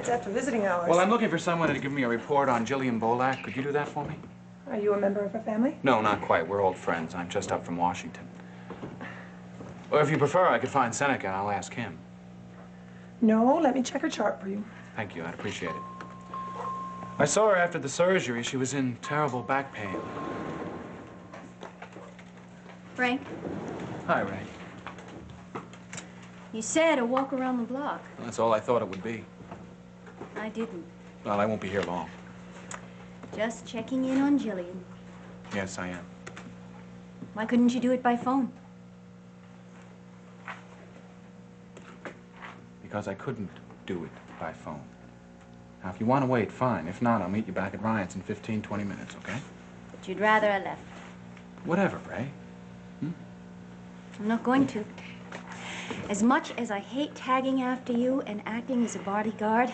It's after visiting hours. Well, I'm looking for someone to give me a report on Jillian Bolak. Could you do that for me? Are you a member of her family? No, not quite. We're old friends. I'm just up from Washington. Well, if you prefer, I could find Seneca and I'll ask him. No, let me check her chart for you. Thank you. I'd appreciate it. I saw her after the surgery. She was in terrible back pain. Frank, Hi, Ray. you said a walk around the block. Well, that's all I thought it would be. I didn't. Well, I won't be here long. Just checking in on Jillian. Yes, I am. Why couldn't you do it by phone? Because I couldn't do it by phone. Now, if you want to wait, fine. If not, I'll meet you back at Ryan's in 15, 20 minutes, okay? But you'd rather I left. Whatever, Ray. I'm not going to. As much as I hate tagging after you and acting as a bodyguard,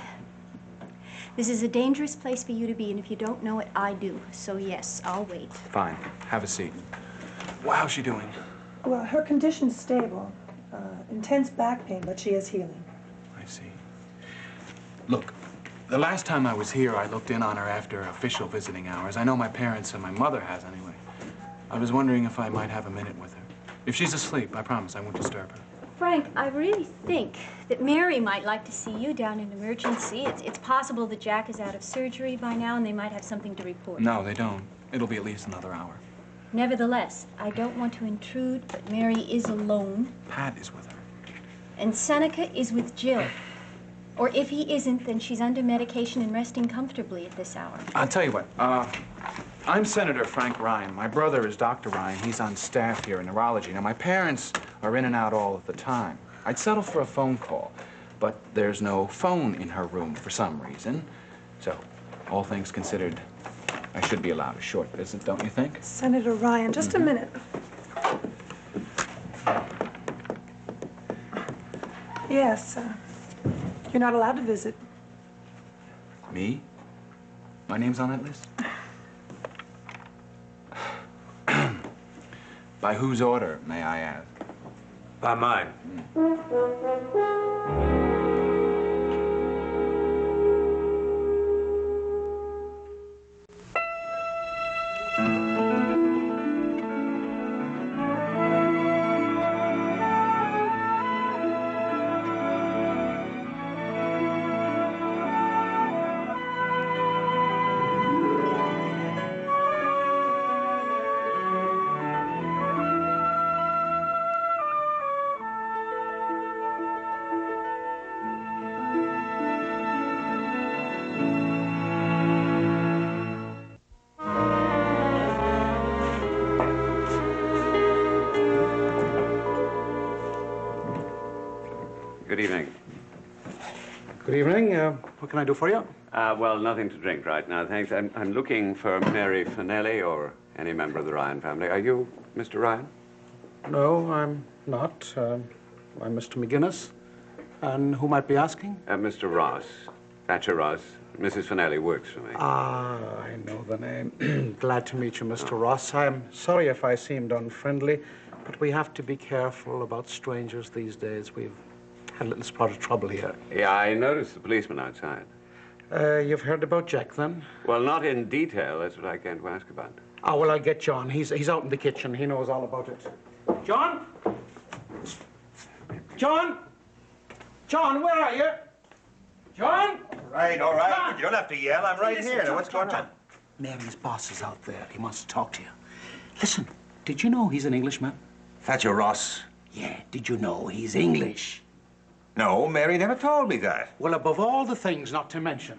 this is a dangerous place for you to be, and if you don't know it, I do. So yes, I'll wait. Fine. Have a seat. Well, how's she doing? Well, her condition's stable. Intense back pain, but she is healing. I see. Look, the last time I was here, I looked in on her after official visiting hours. I know my parents and my mother has anyway. I was wondering if I might have a minute with her. If she's asleep, I promise I won't disturb her. Frank, I really think that Mary might like to see you down in emergency. It's possible that Jack is out of surgery by now, and they might have something to report. No, they don't. It'll be at least another hour. Nevertheless, I don't want to intrude, but Mary is alone. Pat is with her. And Seneca is with Jill. Or if he isn't, then she's under medication and resting comfortably at this hour. I'll tell you what. I'm Senator Frank Ryan. My brother is Dr. Ryan. He's on staff here in neurology. Now, my parents are in and out all of the time. I'd settle for a phone call, but there's no phone in her room for some reason. So, all things considered, I should be allowed a short visit, don't you think? Senator Ryan, just a minute. Yes, you're not allowed to visit. Me? My name's on that list? By whose order, may I ask? By mine. Good evening. Good evening. What can I do for you? Well, nothing to drink right now, thanks. I'm looking for Mary Finelli or any member of the Ryan family. Are you Mr. Ryan? No, I'm not. I'm Mr. McGinnis. And who might be asking? Mr. Ross. Thatcher Ross. Mrs. Finelli works for me. Ah, I know the name. Glad to meet you, Mr. Ross. I'm sorry if I seemed unfriendly, but we have to be careful about strangers these days. We've had a little spot of trouble here. Yeah, I noticed the policeman outside. You've heard about Jack, then? Well, not in detail. That's what I came to ask about. Oh, well, I'll get John. He's out in the kitchen. He knows all about it. John? John? John, where are you? John? All right. John! You don't have to yell. I'm right Listen, here. John, What's going on? Mary's boss is out there. He wants to talk to you. Listen, did you know he's an Englishman? Thatcher Ross. Yeah, did you know he's English? No, Mary never told me that. Well, above all the things not to mention.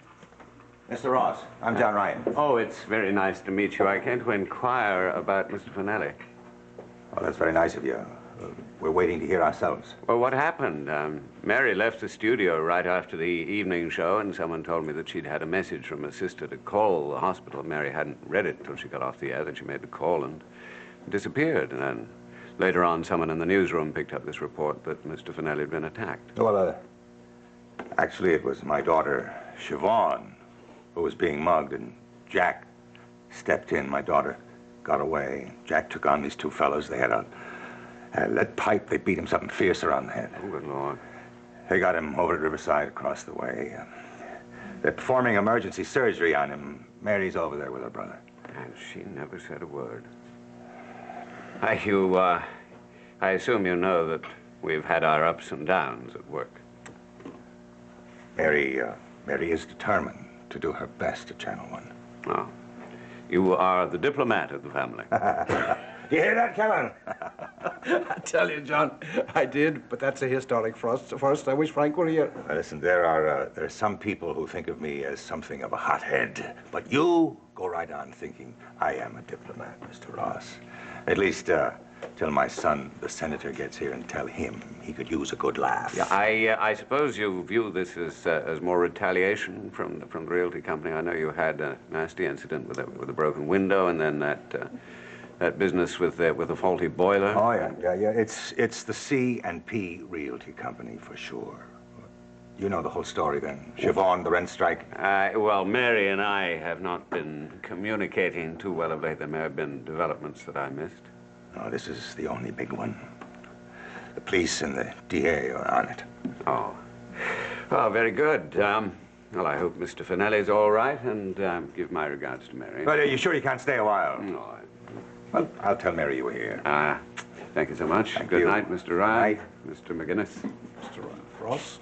Mr. Ross, I'm John Ryan. Oh, it's very nice to meet you. I came to inquire about Mr. Finelli. Oh, that's very nice of you. We're waiting to hear ourselves. Well, what happened? Mary left the studio right after the evening show, and someone told me that she'd had a message from her sister to call the hospital. Mary hadn't read it till she got off the air. Then she made the call and disappeared. And then later on, someone in the newsroom picked up this report that Mr. Finelli had been attacked. Well, actually, it was my daughter, Siobhan, who was being mugged, and Jack stepped in. My daughter got away. Jack took on these two fellows. They had a lead pipe. They beat him something fierce around the head. Oh, good Lord. They got him over at Riverside across the way. They're performing emergency surgery on him. Mary's over there with her brother. And she never said a word. I assume you know that we've had our ups and downs at work. Mary is determined to do her best at Channel 1. Oh. You are the diplomat of the family. You hear that, Kevin? I tell you, John, I did, but that's a historic first. I wish Frank were here. Now, listen, there are some people who think of me as something of a hothead, but you go right on thinking I am a diplomat, Mr. Ross. At least till my son, the senator, gets here and tell him he could use a good laugh. Yeah, I suppose you view this as more retaliation from the realty company. I know you had a nasty incident with a broken window, and then that business with the faulty boiler. Oh yeah. It's the C&P Realty Company for sure. You know the whole story then. Siobhan, the rent strike. Well, Mary and I have not been communicating too well of late. There may have been developments that I missed. No, this is the only big one. The police and the DA are on it. Oh. Well, very good. Well, I hope Mr. Finelli's all right, and give my regards to Mary. But are you sure you can't stay a while? No, Well, I'll tell Mary you were here. thank you so much. Thank Good you. night, Mr. Ryan. Night. Mr. McGinnis. Mr. Ross?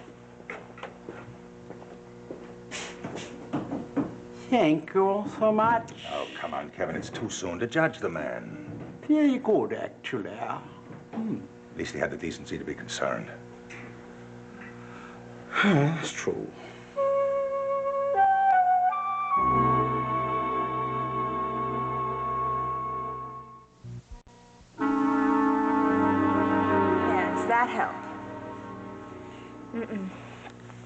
Thank you so much. Oh, come on, Kevin. It's too soon to judge the man. Very good, actually. At least he had the decency to be concerned. That's true. Yes, that helped.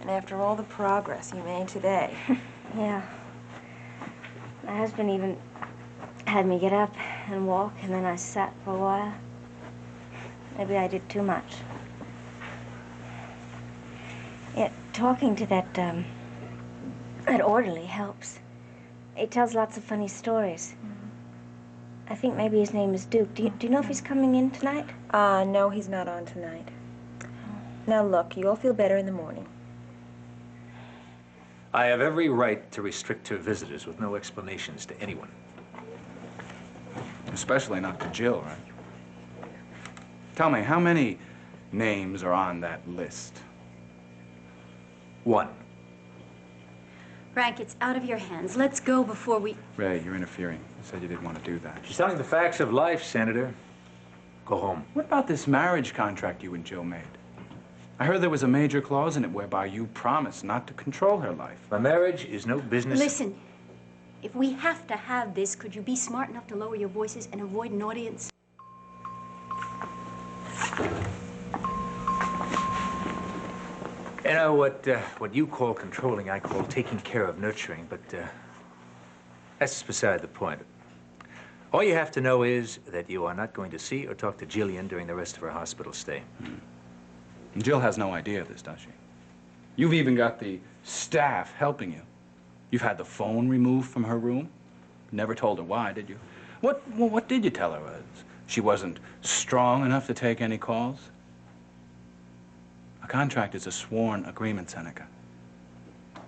And after all the progress you made today. Yeah. My husband even had me get up and walk, and then I sat for a while. Maybe I did too much. Yeah, talking to that orderly helps. He tells lots of funny stories. I think maybe his name is Duke. Do you know if he's coming in tonight? No, he's not on tonight. Now look, you'll feel better in the morning. I have every right to restrict her visitors with no explanations to anyone. Especially not to Jill, right? Tell me, how many names are on that list? 1. Frank, it's out of your hands. Let's go before we... Ray, you're interfering. You said you didn't want to do that. She's telling the facts of life, Senator. Go home. What about this marriage contract you and Jill made? I heard there was a major clause in it whereby you promised not to control her life. My marriage is no business. Listen, if we have to have this, could you be smart enough to lower your voices and avoid an audience? You know, what you call controlling, I call taking care of, nurturing, but that's beside the point. All you have to know is that you are not going to see or talk to Jillian during the rest of her hospital stay. And Jill has no idea of this, does she? You've even got the staff helping you. You've had the phone removed from her room. Never told her why, did you? What did you tell her? She wasn't strong enough to take any calls? A contract is a sworn agreement, Seneca.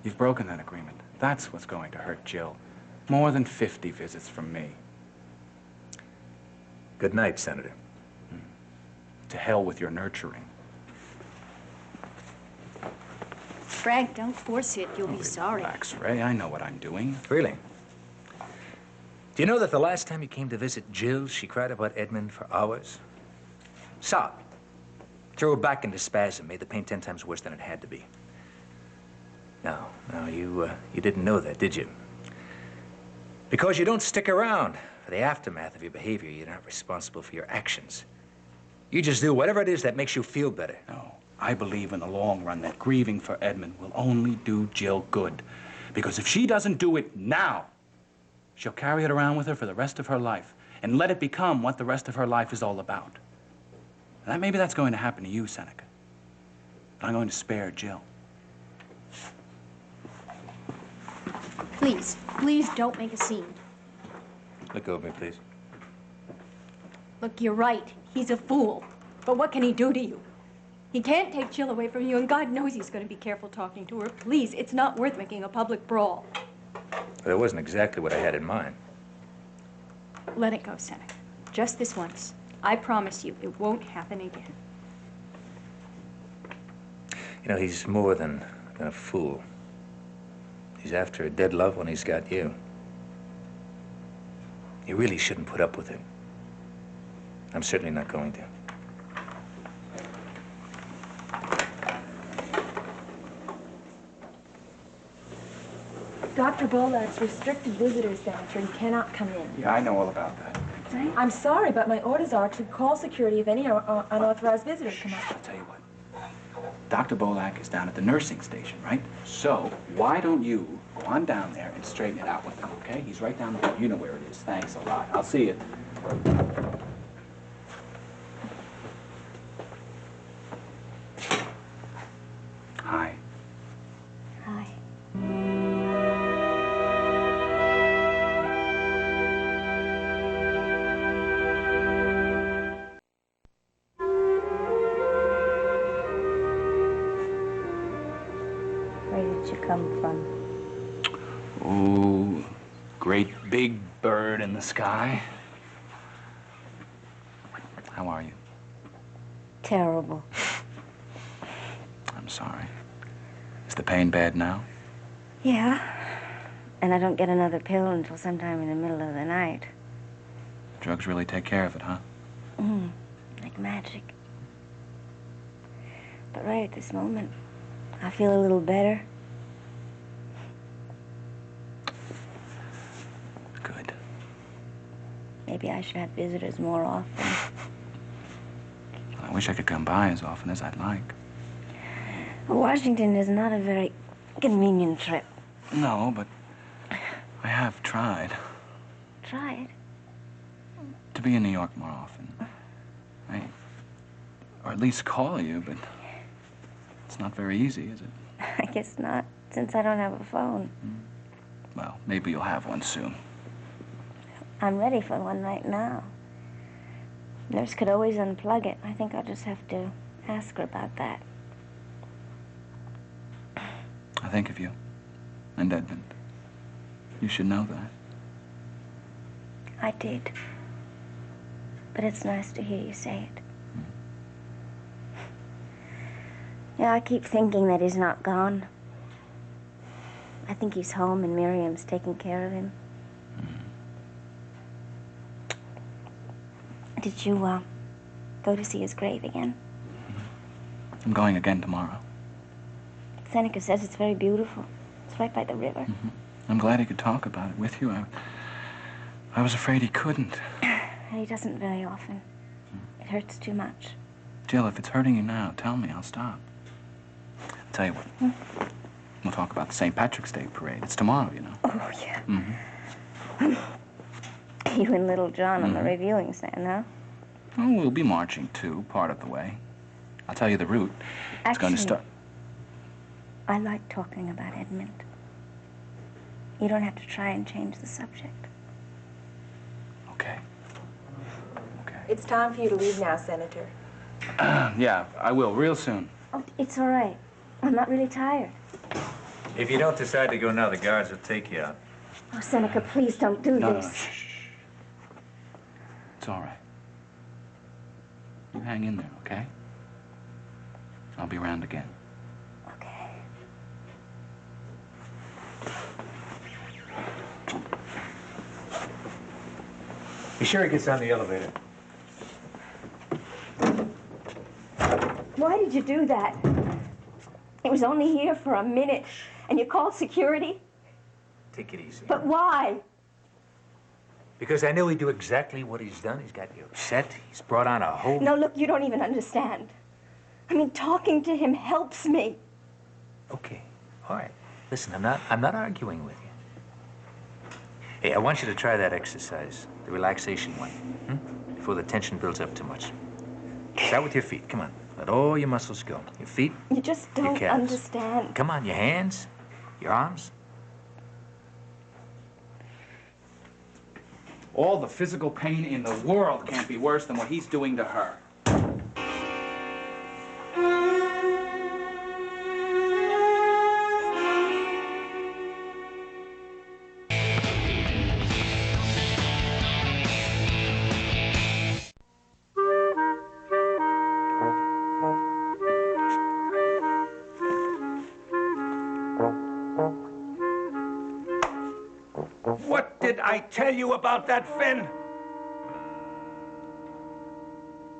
You've broken that agreement. That's what's going to hurt Jill. More than 50 visits from me. Good night, Senator. To hell with your nurturing. Frank, don't force it. You'll be sorry. Relax, Ray. I know what I'm doing. Really? Do you know that the last time you came to visit Jill, she cried about Edmund for hours? Sobbed. Threw her back into spasm, made the pain 10 times worse than it had to be. No, you didn't know that, did you? Because you don't stick around for the aftermath of your behavior, you're not responsible for your actions. You just do whatever it is that makes you feel better. No, I believe in the long run that grieving for Edmund will only do Jill good. Because if she doesn't do it now, she'll carry it around with her for the rest of her life and let it become what the rest of her life is all about. And maybe that's going to happen to you, Seneca. But I'm going to spare Jill. Please, please don't make a scene. Look over me, please. Look, you're right. He's a fool. But what can he do to you? He can't take Jill away from you, and God knows he's going to be careful talking to her. Please, it's not worth making a public brawl. That wasn't exactly what I had in mind. Let it go, Seneca. Just this once. I promise you, it won't happen again. You know, he's more than a fool. He's after a dead loved one. He's got you. You really shouldn't put up with it. I'm certainly not going to. Dr. Bolak's restricted visitors, Senator. You cannot come in. Yeah, I know all about that. I'm sorry, but my orders are to call security if any unauthorized visitors come up. I'll tell you what. Dr. Bolak is down at the nursing station, right? So, why don't you go on down there and straighten it out with him, okay? He's right down the road. You know where it is. Thanks a lot. I'll see you. Hi. Hi. Where did you come from? Ooh, great big bird in the sky. How are you? Terrible. I'm sorry. Is the pain bad now? Yeah. And I don't get another pill until sometime in the middle of the night. Drugs really take care of it, huh? Like magic. But right at this moment, I feel a little better. Good. Maybe I should have visitors more often. I wish I could come by as often as I'd like. Washington is not a very convenient trip. No, but I have tried Tried? to be in New York more often. Or at least call you, but it's not very easy, is it? I guess not, since I don't have a phone. Well, maybe you'll have one soon. I'm ready for one right now. Nurse could always unplug it. I think I'll just have to ask her about that. I think of you and Edmund. You should know that. I did. But it's nice to hear you say it. Yeah, I keep thinking that he's not gone. I think he's home and Miriam's taking care of him. Did you, go to see his grave again? I'm going again tomorrow. Seneca says it's very beautiful. It's right by the river. I'm glad he could talk about it with you. I was afraid he couldn't. He doesn't very often. It hurts too much. Jill, if it's hurting you now, tell me. I'll stop. I'll tell you what. We'll talk about the St. Patrick's Day parade. It's tomorrow, you know. Oh, yeah. You and Little John on the reviewing stand, huh? Oh, we'll be marching, too, part of the way. I'll tell you the route. It's going to start... I like talking about Edmund. You don't have to try and change the subject. Okay. Okay. It's time for you to leave now, Senator. Yeah, I will, real soon. Oh, it's all right. I'm not really tired. If you don't decide to go now, the guards will take you out. Oh, Seneca, please don't do No, this. no, shh. It's all right. You hang in there, okay? I'll be around again. Okay. Be sure he gets on the elevator. Why did you do that? It was only here for a minute, and you called security? Take it easy. But why? Because I knew he'd do exactly what he's done. He's got you upset. He's brought on a whole... No, look, you don't even understand. I mean, talking to him helps me. Okay, all right. Listen, I'm not arguing with you. Hey, I want you to try that exercise, the relaxation one, before the tension builds up too much. Start with your feet. Come on. Let all your muscles go. Your feet, You just your don't calves. understand. Come on, your hands, your arms. All the physical pain in the world can't be worse than what he's doing to her. What did I tell you about that, Finn?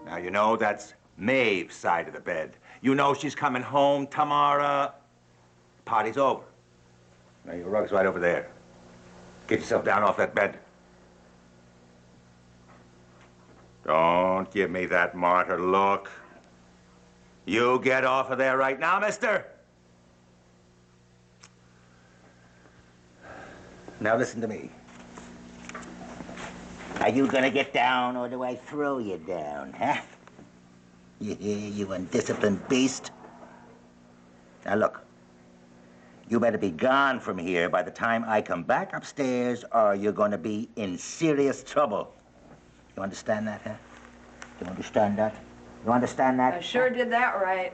Now, you know that's Maeve's side of the bed. You know she's coming home tomorrow. Party's over. Now, your rug's right over there. Get yourself down off that bed. Don't give me that martyr look. You get off of there right now, mister. Now listen to me. Are you gonna get down, or do I throw you down, huh? You undisciplined beast. Now look, you better be gone from here by the time I come back upstairs, or you're gonna be in serious trouble. You understand that, huh? You understand that? You understand that? I sure did that right.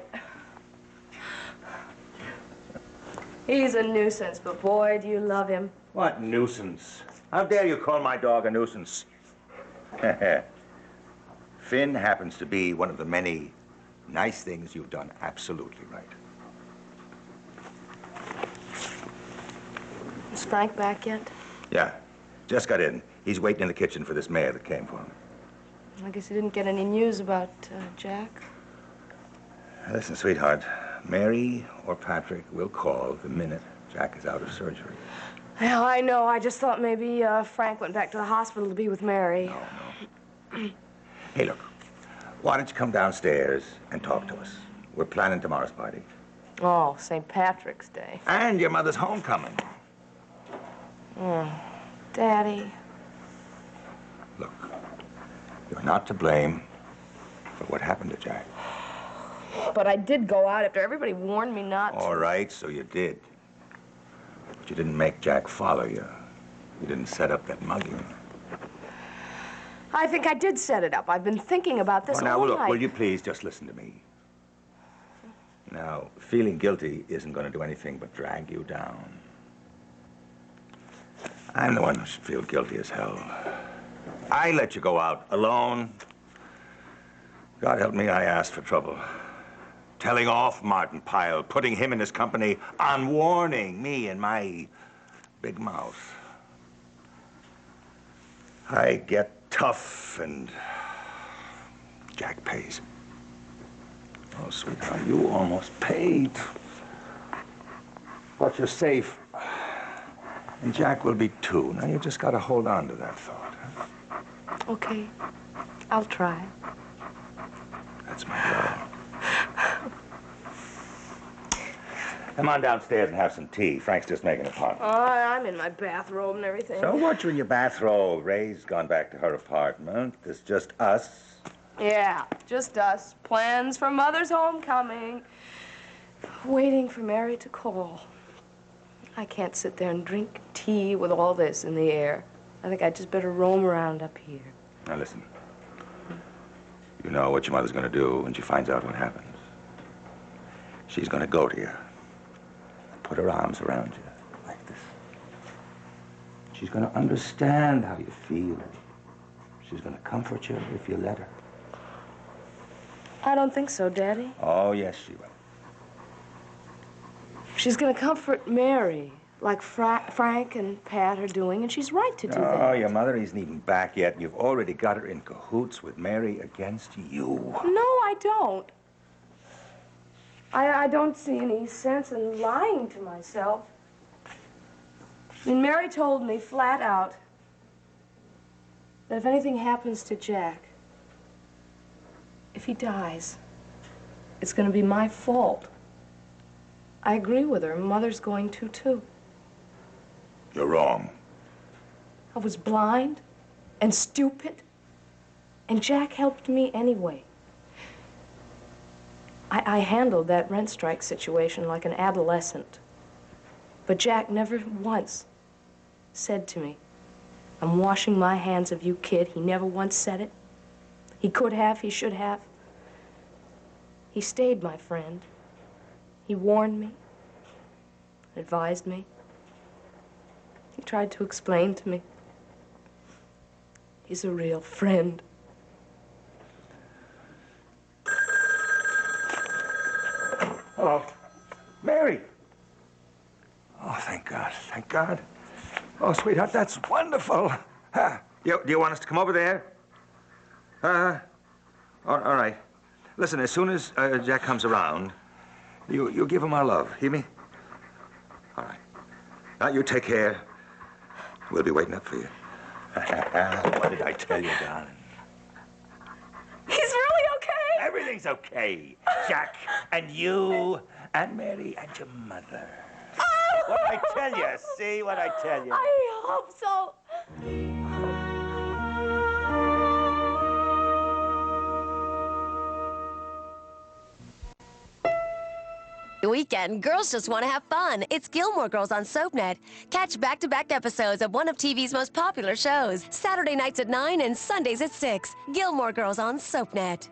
He's a nuisance, but boy, do you love him. What nuisance? How dare you call my dog a nuisance? Finn happens to be one of the many nice things you've done absolutely right. Is Frank back yet? Yeah, just got in. He's waiting in the kitchen for this mayor that came for him. I guess he didn't get any news about Jack. Listen, sweetheart, Mary or Patrick will call the minute Jack is out of surgery. Well, I know. I just thought maybe Frank went back to the hospital to be with Mary. No. Hey, look, why don't you come downstairs and talk to us? We're planning tomorrow's party. Oh, St. Patrick's Day. And your mother's homecoming. Daddy. Look, you're not to blame for what happened to Jack. But I did go out after everybody warned me not to. All right, so you did. But you didn't make Jack follow you. You didn't set up that mugging. I think I did set it up. I've been thinking about this all now, look, night. will you please just listen to me? Now, feeling guilty isn't going to do anything but drag you down. I'm the one who should feel guilty as hell. I let you go out alone. God help me, I asked for trouble. Telling off Martin Pyle, putting him and his company on warning, me and my big mouth. I get tough and Jack pays. Oh, sweetheart, you almost paid. But you're safe. And Jack will be too. Now, you just got to hold on to that thought. Huh? Okay. I'll try. That's my girl. Come on downstairs and have some tea. Frank's just making a pot. Oh, I'm in my bathrobe and everything. So what, you in your bathrobe? Ray's gone back to her apartment. It's just us. Yeah, just us. Plans for Mother's homecoming. Waiting for Mary to call. I can't sit there and drink tea with all this in the air. I think I'd just better roam around up here. Now listen. You know what your mother's going to do when she finds out what happens. She's going to go to you. Put her arms around you like this. She's going to understand how you feel. She's going to comfort you if you let her. I don't think so, Daddy. Oh, yes, she will. She's going to comfort Mary, like Frank and Pat are doing, and she's right to do that. Oh, your mother isn't even back yet. You've already got her in cahoots with Mary against you. No, I don't. I don't see any sense in lying to myself. I mean, Mary told me flat out that if anything happens to Jack, if he dies, it's going to be my fault. I agree with her. Mother's going to, too. You're wrong. I was blind and stupid, and Jack helped me anyway. I handled that rent strike situation like an adolescent. But Jack never once said to me, "I'm washing my hands of you, kid." He never once said it. He could have, he should have. He stayed my friend. He warned me, advised me. He tried to explain to me. He's a real friend. Hello. Mary. Oh, thank God. Thank God. Oh, Oh, sweetheart, that's wonderful. Do you want us to come over there? All right. Listen, as soon as Jack comes around, you give him our love. Hear me? All right. Now, you take care. We'll be waiting up for you. What did I tell you, darling? He's really okay. Everything's okay. Jack and you and Mary and your mother. What I tell you? See what I tell you? I hope so. Weekend, girls just want to have fun. It's Gilmore Girls on SoapNet. Catch back-to-back episodes of one of TV's most popular shows. Saturday nights at 9 and Sundays at 6. Gilmore Girls on SoapNet.